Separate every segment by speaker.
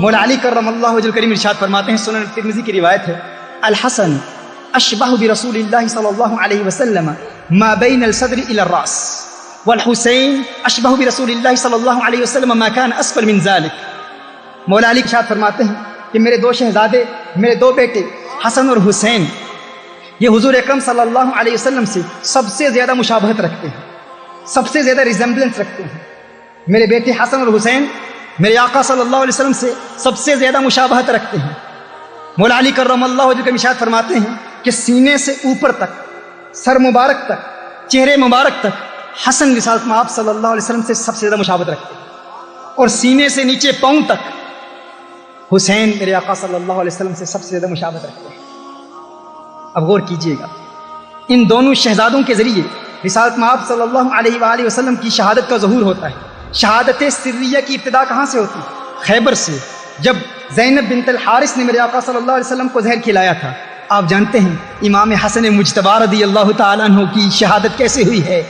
Speaker 1: مولا علی کرم اللہ وجہ کریم ارشاد فرماتے ہیں، سنن ترمذی کی روایت ہے، الحسن اشبہ برسول اللہ صلی اللہ علیہ وسلم ما بین الصدر الى الراس والحسین اشبہ برسول اللہ صلی اللہ علیہ وسلم ما کان اسفل من ذلك۔ مولا علی ارشاد فرماتے ہیں کہ میرے دو شہزادے، میرے دو بیٹے حسن اور حسین، یہ حضور اکرم صلی اللہ علیہ وسلم سے سب سے زیادہ مشابہت رکھتے ہیں، سب سے زیادہ ریزمبلنس رکھتے ہیں۔ میرے بیٹے حسن اور حسین میرے آقا صلی اللہ علیہ وسلم سے سب سے زیادہ مشابہت رکھتے ہیں۔ مولا علی کرم اللہ وجہ کا ارشاد فرماتے ہیں کہ سینے سے اوپر تک، سر مبارک تک، چہرے مبارک تک حسن رسالت میں آپ صلی اللہ علیہ وسلم سے سب سے زیادہ مشابہت رکھتے ہیں، اور سینے سے نیچے پاؤں تک حسین میرے آقا صلی اللہ علیہ وسلم سے سب سے زیادہ مشابہت رکھتے ہیں۔ اب غور کیجئے گا، ان دونوں شہزادوں کے ذریعے رسالت میں آپ صلی اللہ علیہ وآلہ وسلم کی شہادت کا ظہور ہوتا ہے۔ شہادت سریہ کی ابتدا کہاں سے ہوتی؟ خیبر سے، جب زینب بنت الحارث نے میرے آقا صلی اللہ علیہ وسلم کو زہر کھلایا تھا۔ آپ جانتے ہیں امام حسن مجتبی رضی اللہ تعالیٰ عنہ کی شہادت کیسے ہوئی ہے؟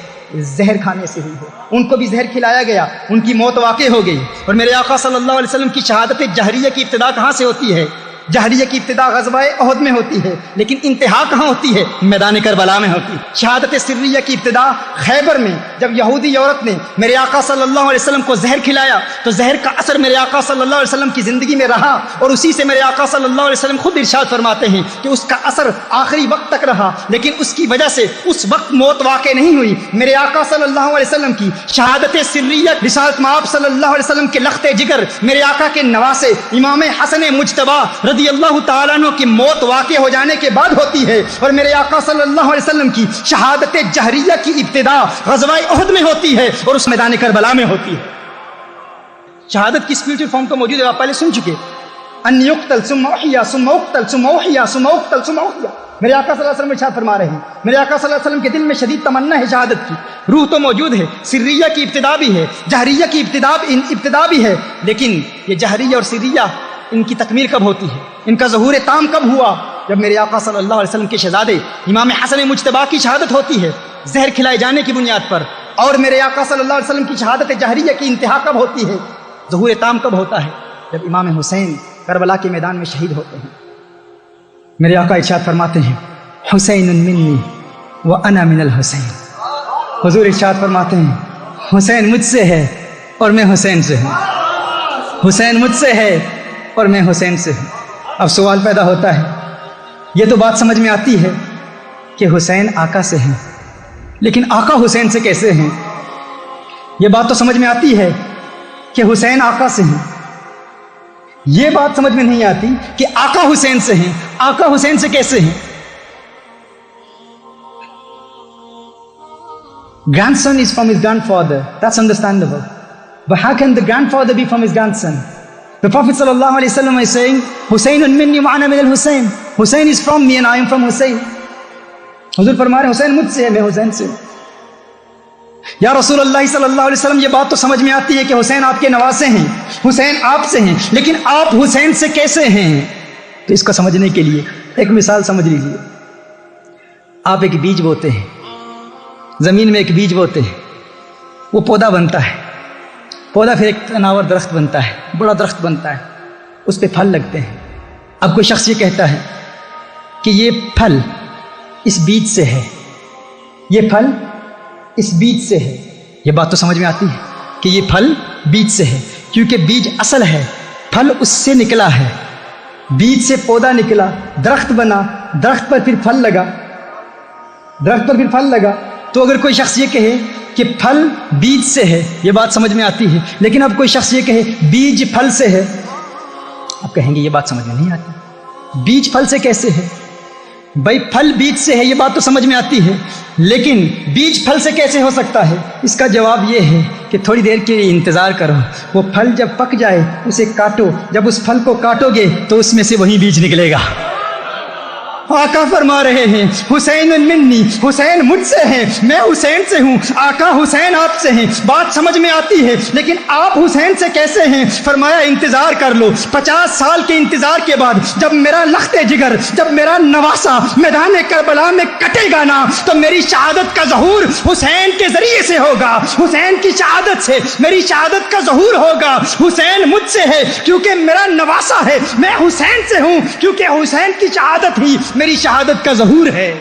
Speaker 1: زہر کھانے سے ہوئی ہے، ان کو بھی زہر کھلایا گیا، ان کی موت واقع ہو گئی۔ اور میرے آقا صلی اللہ علیہ وسلم کی شہادت جہریہ کی ابتدا کہاں سے ہوتی ہے؟ جہریہ کی ابتدا غزوہ احد میں ہوتی ہے، لیکن انتہا کہاں ہوتی ہے؟ میدان کربلا میں ہوتی ہے۔ شہادت سریہ کی ابتدا خیبر میں، جب یہودی عورت نے میرے آقا صلی اللہ علیہ وسلم کو زہر کھلایا تو زہر کا اثر میرے آقا صلی اللہ علیہ وسلم کی زندگی میں رہا، اور اسی سے میرے آقا صلی اللہ علیہ وسلم خود ارشاد فرماتے ہیں کہ اس کا اثر آخری وقت تک رہا، لیکن اس کی وجہ سے اس وقت موت واقع نہیں ہوئی۔ میرے آقا صلی اللہ علیہ وسلم کی شہادت سریہ رسالت مآب صلی اللہ علیہ وسلم کے لخت جگر میرے آقا کے نواسے امام حسن مجتبی رضی اللہ تعالیٰ عنہ کی موت واقع ہو جانے کے بعد ہوتی ہے، اور میرے آقا صلی اللہ علیہ وسلم کی شہادت جہریہ کی ابتدا غزوہ احد میں ہوتی ہے، اور اس میدان کربلا میں ہوتی ہے۔ شہادت کی اسپریچل فارم تو موجود ہے، آپ پہلے سن چکے، ان یقتل ثم احیا ثم اقتل ثم احیا ثم اقتل ثم احیا۔ میرے آقا صلی اللہ علیہ وسلم ارشاد فرما رہے ہیں، میرے آقا صلی اللہ علیہ وسلم کے دل میں شدید تمنا ہے شہادت کی، روح تو موجود ہے، سریہ کی ابتدا بھی ہے، جہریہ کی ابتدا بھی ہے، لیکن یہ جہریہ اور سریہ ان کی تکمیل کب ہوتی ہے؟ ان کا ظہور تام کب ہوا؟ جب میرے آقا صلی اللہ علیہ وسلم کے شہزادے امام حسن مجتبی کی شہادت ہوتی ہے زہر کھلائے جانے کی بنیاد پر، اور میرے آقا صلی اللہ علیہ وسلم کی شہادت جہریہ کی انتہا کب ہوتی ہے، ظہور تام کب ہوتا ہے؟ جب امام حسین کربلا کے میدان میں شہید ہوتے ہیں۔ میرے آقا ارشاد فرماتے ہیں، حسین منی وانا من الحسین۔ حضور ارشاد فرماتے ہیں، حسین مجھ سے ہے اور میں حسین سے ہوں، حسین مجھ سے ہے اور میں حسین سے ہوں۔ اب سوال پیدا ہوتا ہے، یہ تو بات سمجھ میں آتی ہے کہ حسین آقا سے ہیں، لیکن آقا حسین سے کیسے ہیں؟ یہ بات تو سمجھ میں آتی ہے کہ حسین آقا سے ہیں، یہ بات سمجھ میں نہیں آتی کہ آقا حسین سے ہیں، آقا حسین سے کیسے ہیں؟ Grandson is from his grandfather, that's understandable. But how can the grandfather be from his grandson? The Prophet sallallahu alaihi wasallam is saying, Husaynun minni wa ana min al-Husayn. Hussein is from me and I am from Hussein. حضور فرما رہے ہیں حسین مجھ سے ہے، میں حسین سے ہوں۔ یا رسول اللہ صلی اللہ علیہ وسلم، یہ بات تو سمجھ میں آتی ہے کہ حسین آپ کے نواسے ہیں، حسین آپ سے ہیں، لیکن آپ حسین سے کیسے ہیں؟ تو اس کو سمجھنے کے لیے ایک مثال سمجھ لیجیے۔ آپ ایک بیج بوتے ہیں، زمین میں ایک بیج بوتے ہیں، وہ پودا بنتا ہے، پودا پھر ایک تناور درخت بنتا ہے، بڑا درخت بنتا ہے، اس پہ پھل لگتے ہیں۔ اب کوئی شخص یہ کہتا ہے کہ یہ پھل اس بیج سے ہے، یہ پھل اس بیج سے ہے، یہ بات تو سمجھ میں آتی ہے کہ یہ پھل بیج سے ہے، کیونکہ بیج اصل ہے، پھل اس سے نکلا ہے، بیج سے پودا نکلا، درخت بنا، درخت پر پھر پھل لگا، درخت پر پھر پھل لگا۔ تو اگر کوئی شخص یہ کہے کہ پھل بیج سے ہے، یہ بات سمجھ میں آتی ہے، لیکن اب کوئی شخص یہ کہے بیج پھل سے ہے، آپ کہیں گے یہ بات سمجھ میں نہیں آتی، بیج پھل سے کیسے ہے؟ بھائی پھل بیج سے ہے، یہ بات تو سمجھ میں آتی ہے، لیکن بیج پھل سے کیسے ہو سکتا ہے؟ اس کا جواب یہ ہے کہ تھوڑی دیر کے لیے انتظار کرو، وہ پھل جب پک جائے اسے کاٹو، جب اس پھل کو کاٹو گے تو اس میں سے وہی بیج نکلے گا۔ آقا فرما رہے ہیں حسین منی، حسین مجھ سے ہے، میں حسین سے ہوں۔ آقا حسین آپ سے ہیں، بات سمجھ میں آتی ہے، لیکن آپ حسین سے کیسے ہیں؟ فرمایا انتظار کر لو، 50 سال کے انتظار کے بعد جب میرا لخت جگر، جب میرا نواسا میدان کربلا میں کٹے گا نا، تو میری شہادت کا ظہور حسین کے ذریعے سے ہوگا، حسین کی شہادت سے میری شہادت کا ظہور ہوگا۔ حسین مجھ سے ہے کیونکہ میرا نواسا ہے، میں حسین سے ہوں کیونکہ حسین کی شہادت ہی میری شہادت کا ظہور ہے۔